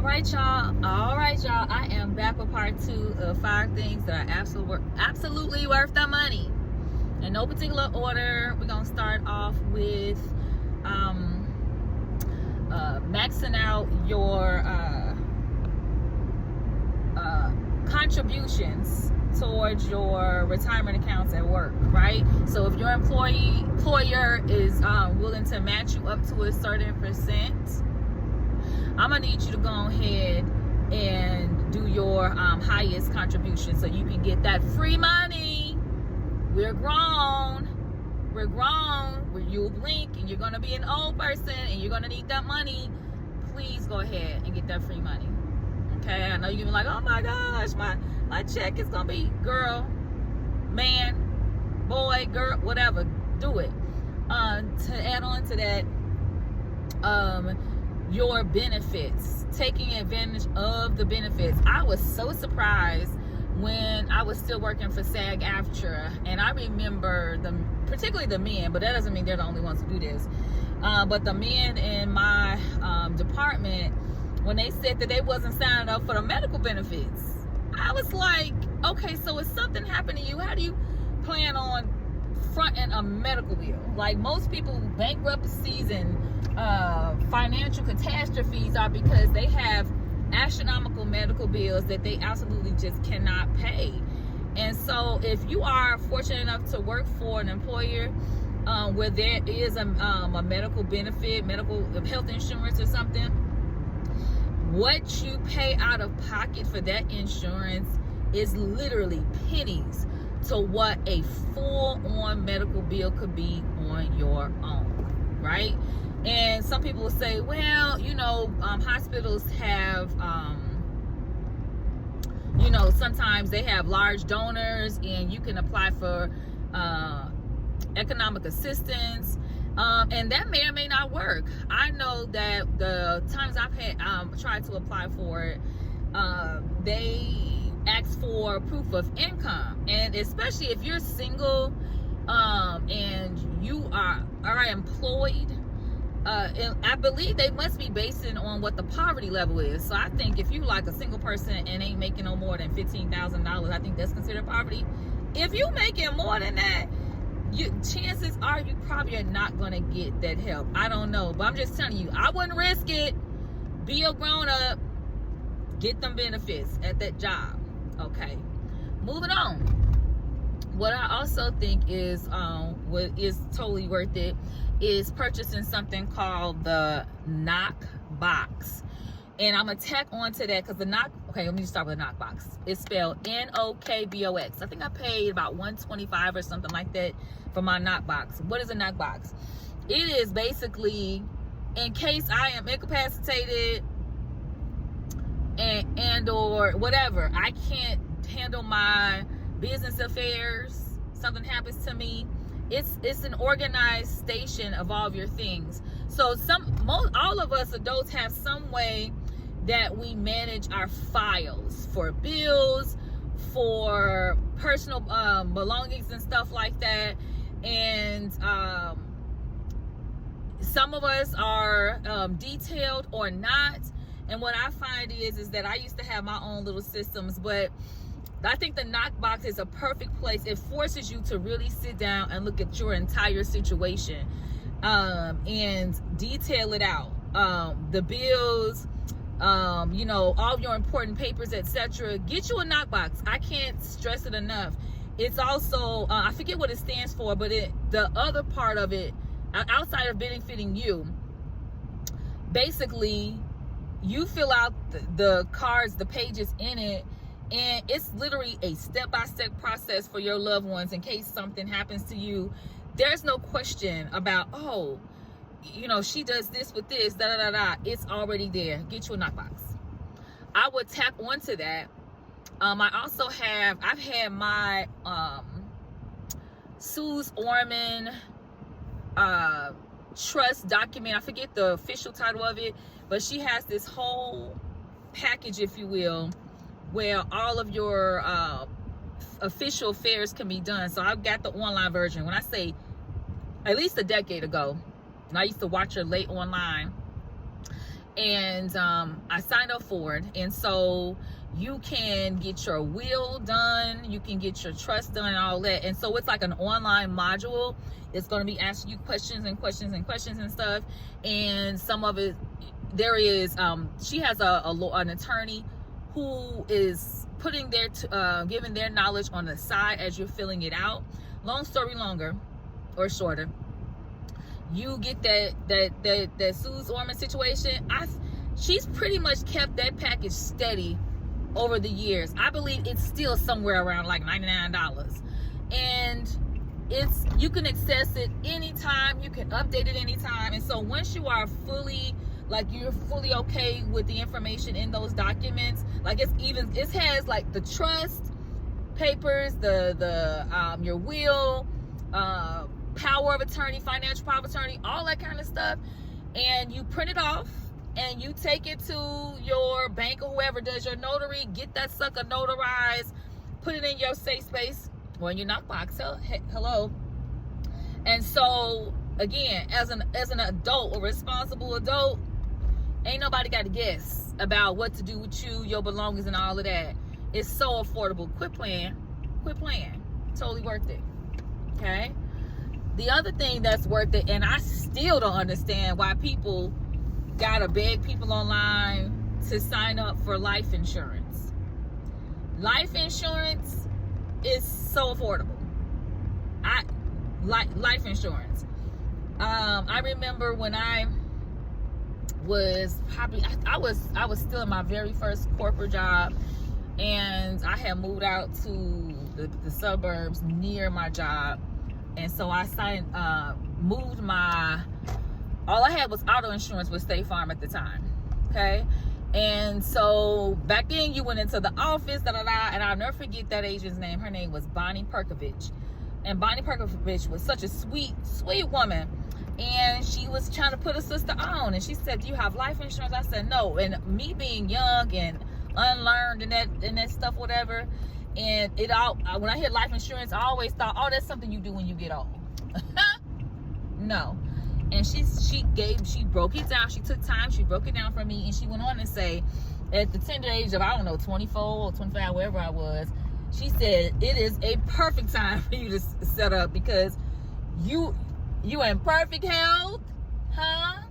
All right, y'all. I am back with part 2 of 5 things that are absolutely worth the money. In no particular order, we're gonna start off with maxing out your contributions towards your retirement accounts at work, right? So if your employer is willing to match you up to a certain percent, I'm gonna need you to go ahead and do your highest contribution so you can get that free money. We're grown. You'll blink and you're gonna be an old person and you're gonna need that money. Please go ahead and get that free money. Okay, I know you're gonna be like, oh my gosh, my check is gonna be girl, man, boy, girl, whatever. Do it. To add on to that, your benefits, taking advantage of the benefits. I was so surprised when I was still working for SAG-AFTRA, and I remember particularly the men, but that doesn't mean they're the only ones who do this, but the men in my department, when they said that they wasn't signing up for the medical benefits, I was like, okay, so if something happened to you, how do you plan on fronting a medical bill? Like, most people, bankruptcies and financial catastrophes are because they have astronomical medical bills that they absolutely just cannot pay. And so if you are fortunate enough to work for an employer where there is a medical benefit, medical health insurance or something, what you pay out of pocket for that insurance is literally pennies to what a full-on medical bill could be on your own, right? And some people will say, well, hospitals have, sometimes they have large donors and you can apply for economic assistance. And that may or may not work. I know that the times I've had tried to apply for it, they ask for proof of income. And especially if you're single and you are employed, and I believe they must be basing on what the poverty level is. So I think if you like a single person and ain't making no more than $15,000, I think that's considered poverty. If you making more than that, chances are you probably are not going to get that help. I don't know, but I'm just telling you, I wouldn't risk it. Be a grown up, get them benefits at that job. Okay, moving on. What I also think is what is totally worth it is purchasing something called the Knock Box. And I'm going to tack on to that because the Knock, okay, let me start with the Knock Box. It's spelled N-O-K-B-O-X. I think I paid about $125 or something like that for my Knock Box. What is a Knock Box? It is basically, in case I am incapacitated and or whatever, I can't handle my business affairs, something happens to me, it's an organized station of all of your things. So all of us adults have some way that we manage our files for bills, for personal belongings and stuff like that. And some of us are detailed or not. And what I find is that I used to have my own little systems, but I think the Knock Box is a perfect place. It forces you to really sit down and look at your entire situation and detail it out. The bills, all your important papers, etc. Get you a Knock Box. I can't stress it enough. It's also, I forget what it stands for, but the other part of it, outside of benefiting you, basically, you fill out the cards, the pages in it, and it's literally a step-by-step process for your loved ones in case something happens to you. There's no question about, she does this with this, da-da-da-da. It's already there. Get you a Knock Box. I would tap onto that. I've had my Suze Orman trust document. I forget the official title of it, but she has this whole package, if you will, where all of your official affairs can be done. So I've got the online version. When I say at least a decade ago, and I used to watch her late online, And I signed up for it. And so you can get your will done, you can get your trust done and all that. And so it's like an online module. It's going to be asking you questions and questions and questions and stuff. And some of it, there is, she has an attorney who is putting their, giving their knowledge on the side as you're filling it out. Long story longer or shorter, you get that Suze Orman situation. She's pretty much kept that package steady over the years. I believe it's still somewhere around like $99, and you can access it anytime, you can update it anytime. And so once you are fully, like, you're fully okay with the information in those documents, like it has like the trust papers, your will, power of attorney, financial power of attorney, all that kind of stuff, and you print it off and you take it to your bank or whoever does your notary, get that sucker notarized, put it in your safe space or in your knockbox. Hello. And so again, as an adult, a responsible adult, ain't nobody got to guess about what to do with you, your belongings, and all of that. It's so affordable. Quit playing. Totally worth it. Okay. The other thing that's worth it, and I still don't understand why people gotta beg people online to sign up for life insurance. Life insurance is so affordable. Life insurance. I remember when I was probably, I was still in my very first corporate job, and I had moved out to the suburbs near my job. And so I moved all I had was auto insurance with State Farm at the time. Okay. And so back then you went into the office, and I'll never forget that agent's name. Her name was Bonnie Perkovich. And Bonnie Perkovich was such a sweet, sweet woman. And she was trying to put a sister on. And she said, "Do you have life insurance?" I said, "No." And me being young and unlearned and that stuff, whatever. And when I hear life insurance, I always thought, oh, that's something you do when you get old. No. And she broke it down. She took time. She broke it down for me. And she went on to say, at the tender age of, I don't know, 24 or 25, wherever I was, she said, it is a perfect time for you to set up, because you in perfect health, huh?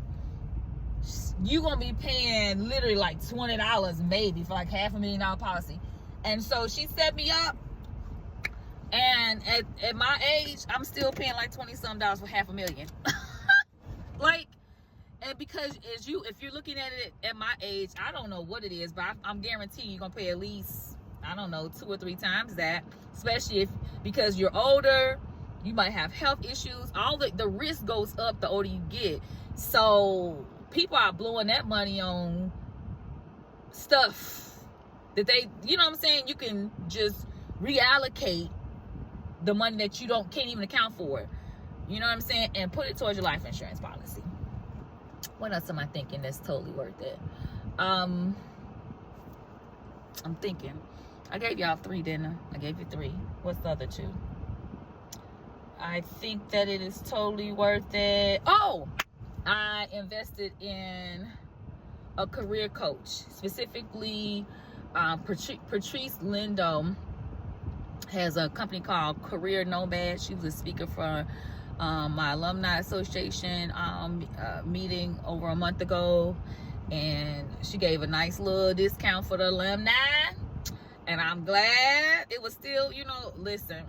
You gonna be paying literally like $20 maybe for like $500,000 policy. And so she set me up, and at my age, I'm still paying like $20-some for $500,000. Like, and because if you're looking at it at my age, I don't know what it is, but I'm guaranteeing you're gonna pay at least, I don't know, 2 or 3 times that, especially because you're older, you might have health issues. All the risk goes up the older you get. So people are blowing that money on stuff that they, you know what I'm saying, you can just reallocate the money that you can't even account for, you know what I'm saying, and put it towards your life insurance policy. What else am I thinking that's totally worth it? I'm thinking, I gave y'all 3, didn't I? I gave you 3. What's the other 2? I think that it is totally worth it. Oh, I invested in a career coach, specifically Patrice Lindo has a company called Career Nomad. She was a speaker for my alumni association meeting over a month ago, and she gave a nice little discount for the alumni, and I'm glad. It was still, listen,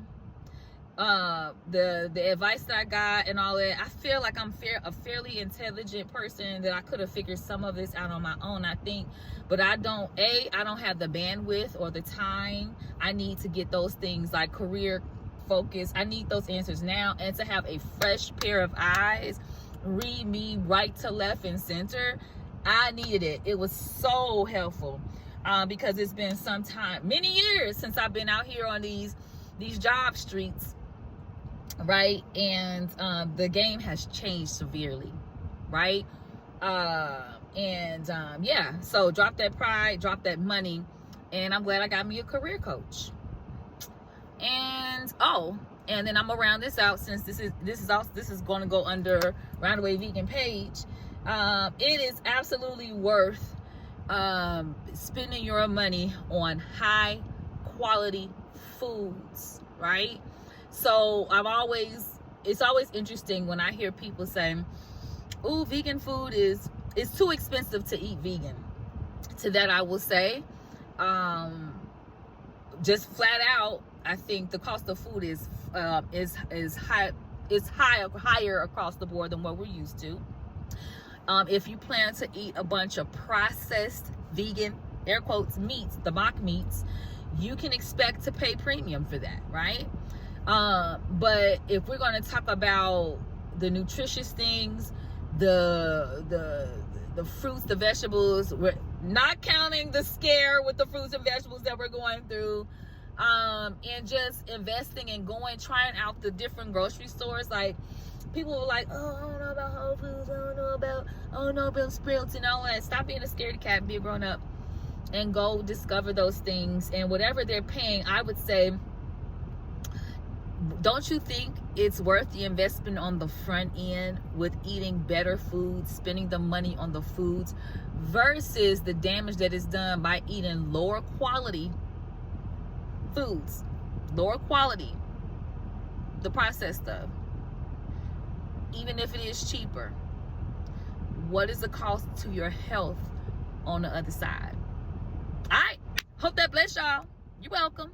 the advice that I got and all that, I feel like I'm a fairly intelligent person, that I could have figured some of this out on my own, I think. But I don't have the bandwidth or the time. I need to get those things like career focus. I need those answers now, and to have a fresh pair of eyes read me right to left and center. I needed it. It was so helpful because it's been some time, many years since I've been out here on these job streets, right? And the game has changed severely, right? Yeah, so drop that pride, drop that money, and I'm glad I got me a career coach. And then I'm gonna round this out, since this is going to go under Roundaway Vegan page. It is absolutely worth spending your money on high quality foods, right? So it's always interesting when I hear people saying, "Ooh, vegan food is too expensive to eat vegan." To that I will say, just flat out, I think the cost of food is higher across the board than what we're used to. If you plan to eat a bunch of processed vegan, air quotes, meats, the mock meats, you can expect to pay premium for that, right? But if we're going to talk about the nutritious things, the fruits, the vegetables, we're not counting the scare with the fruits and vegetables that we're going through, and just investing and trying out the different grocery stores. Like, people were like, "Oh, I don't know about Whole Foods, I don't know about Sprouts and all that." Stop being a scaredy cat and be a grown up and go discover those things. And whatever they're paying, I would say, don't you think it's worth the investment on the front end with eating better foods, spending the money on the foods, versus the damage that is done by eating lower quality foods, lower quality, the processed stuff? Even if it is cheaper, what is the cost to your health on the other side? All right, hope that bless y'all. You're welcome.